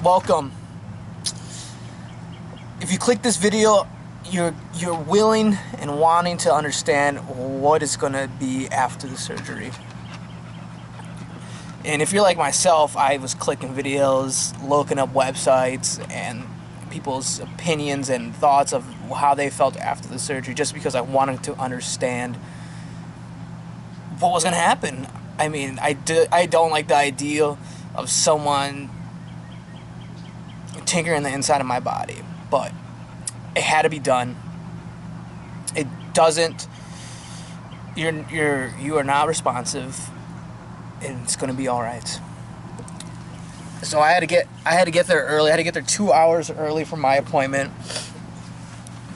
welcome. If you click this video, you're willing and wanting to understand what is going to be after the surgery. And if you're like myself, I was clicking videos, looking up websites and people's opinions and thoughts of how they felt after the surgery, just because I wanted to understand what was going to happen. I mean, I don't like the idea of someone tinkering the inside of my body, but it had to be done. It doesn't. You are not responsive, and it's going to be all right. So I had to get there early. I had to get there 2 hours early for my appointment.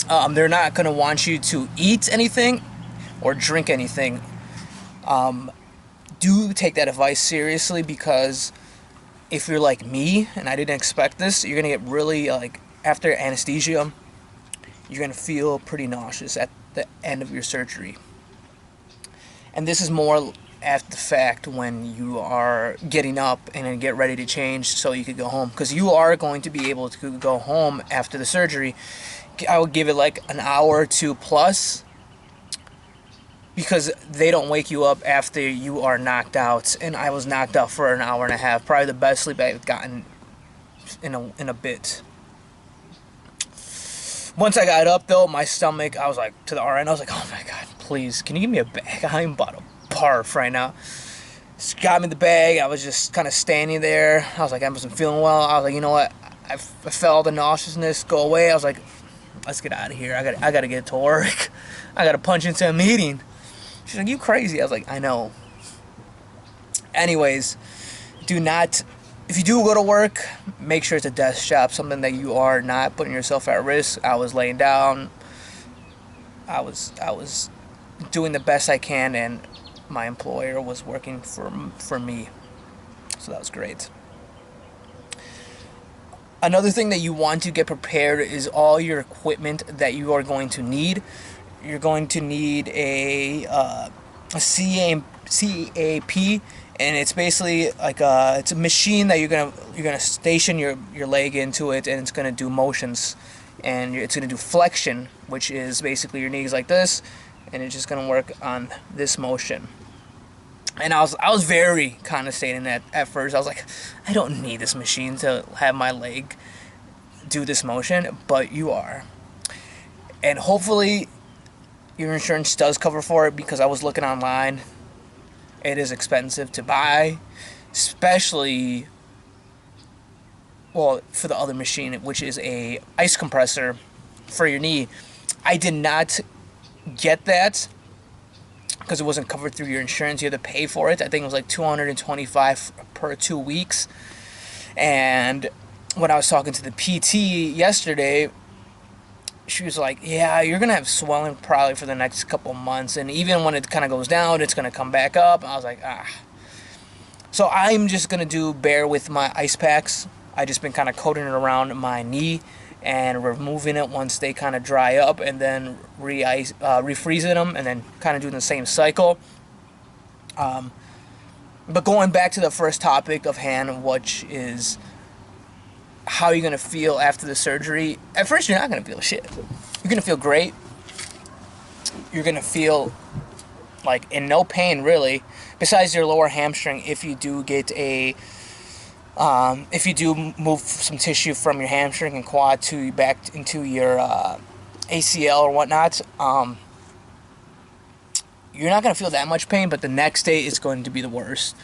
They're not going to want you to eat anything or drink anything. Do take that advice seriously, because if you're like me, and I didn't expect this, you're going to get really, after anesthesia, you're going to feel pretty nauseous at the end of your surgery. And this is more after the fact, when you are getting up and then get ready to change so you could go home, because you are going to be able to go home after the surgery. I would give it like an hour or two plus, because they don't wake you up after you are knocked out. And I was knocked out for an hour and a half, probably the best sleep I've gotten in a bit. Once I got up though, my stomach, I was like to the RN, I was like, oh my god, please, can you give me a bag? I'm about to barf right now. Just got me the bag. I was just kind of standing there. I was like, I wasn't feeling well. I was like, you know what, I felt the nauseousness go away. I was like, let's get out of here. I gotta get to work. I gotta punch into a meeting. She's like, you crazy? I was like, I know. Anyways, if you do go to work, make sure it's a desk job, something that you are not putting yourself at risk. I was laying down. I was doing the best I can, and my employer was working for me. So that was great. Another thing that you want to get prepared is all your equipment that you are going to need. You're going to need a CAP, and it's basically like it's a machine that you're gonna station your leg into it, and it's gonna do motions, and it's gonna do flexion, which is basically your knees like this, and it's just gonna work on this motion. And I was very condescending at first. I was like, I don't need this machine to have my leg do this motion, but you are. And hopefully your insurance does cover for it, because I was looking online. It is expensive to buy, especially, well, for the other machine, which is a ice compressor for your knee. I did not get that because it wasn't covered through your insurance. You had to pay for it. I think it was like $225 per 2 weeks. And when I was talking to the PT yesterday, she was like, yeah, you're going to have swelling probably for the next couple months. And even when it kind of goes down, it's going to come back up. And I was like, So I'm just going to bear with my ice packs. I just been kind of coating it around my knee and removing it once they kind of dry up, and then refreezing them, and then kind of doing the same cycle. But going back to the first topic of hand, which is how you're going to feel after the surgery. At first, you're not going to feel shit. You're going to feel great. You're going to feel like in no pain, really, besides your lower hamstring. If you do get if you do move some tissue from your hamstring and quad to back into your ACL or whatnot, you're not going to feel that much pain, but the next day is going to be the worst.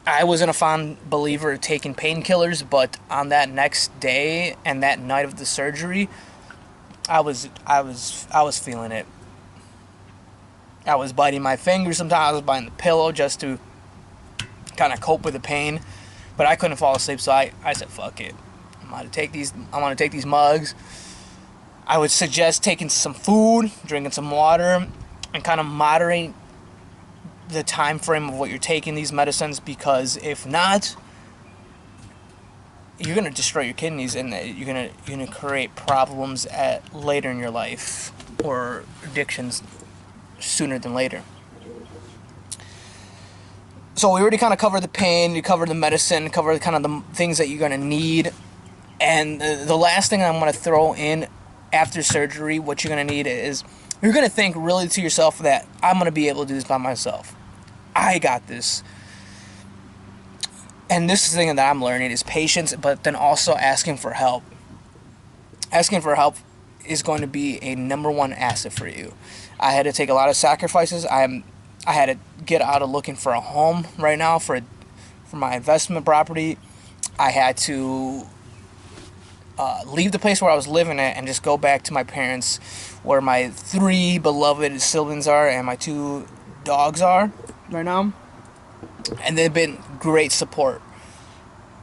I wasn't a fond believer of taking painkillers, but on that next day and that night of the surgery, I was feeling it. I was biting my fingers sometimes. I was biting the pillow just to kind of cope with the pain, but I couldn't fall asleep, so I said, fuck it. I want to take these mugs. I would suggest taking some food, drinking some water, and kind of moderating the time frame of what you're taking these medicines, because if not, you're going to destroy your kidneys, and you're going to create problems later in your life, or addictions sooner than later. So we already kind of covered the pain, you covered the medicine, covered kind of the things that you're going to need. And the last thing I'm going to throw in after surgery, what you're going to need is, you're going to think really to yourself that I'm going to be able to do this by myself. I got this. And this is the thing that I'm learning is patience, but then also asking for help. Asking for help is going to be a #1 asset for you. I had to take a lot of sacrifices. I had to get out of looking for a home right now for my investment property. I had to leave the place where I was living at and just go back to my parents, where my 3 beloved siblings are and my 2 dogs are right now. And they've been great support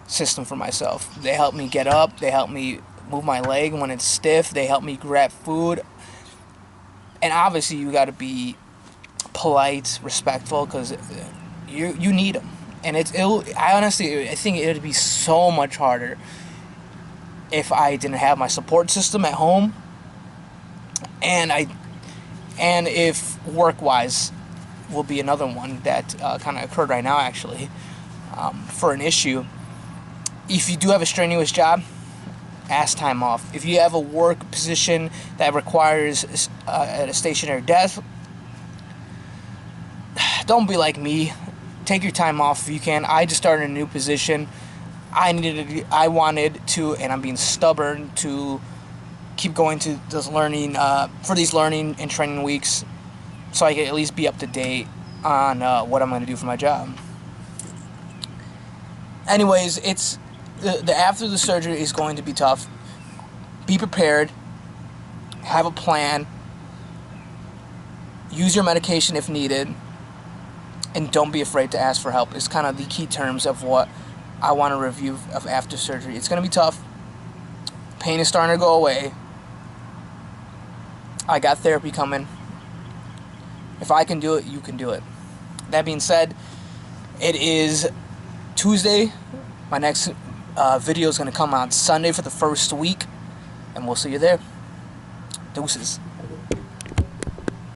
system for myself. They help me get up. They help me move my leg when it's stiff. They help me grab food. And obviously you got to be polite, respectful, because you need them. And I think it would be so much harder if I didn't have my support system at home, and if work-wise will be another one that kind of occurred right now actually, for an issue. If you do have a strenuous job, ask time off. If you have a work position that requires a stationary desk, don't be like me. Take your time off if you can. I just started a new position. I wanted to, and I'm being stubborn to keep going to this learning, for these learning and training weeks, so I can at least be up to date on what I'm going to do for my job. Anyways, it's the after the surgery is going to be tough. Be prepared. Have a plan. Use your medication if needed. And don't be afraid to ask for help. It's kind of the key terms of what I want to review of after surgery. It's going to be tough. Pain is starting to go away. I got therapy coming. If I can do it, you can do it. That being said, it is Tuesday. My next video is going to come on Sunday for the first week. And we'll see you there. Deuces.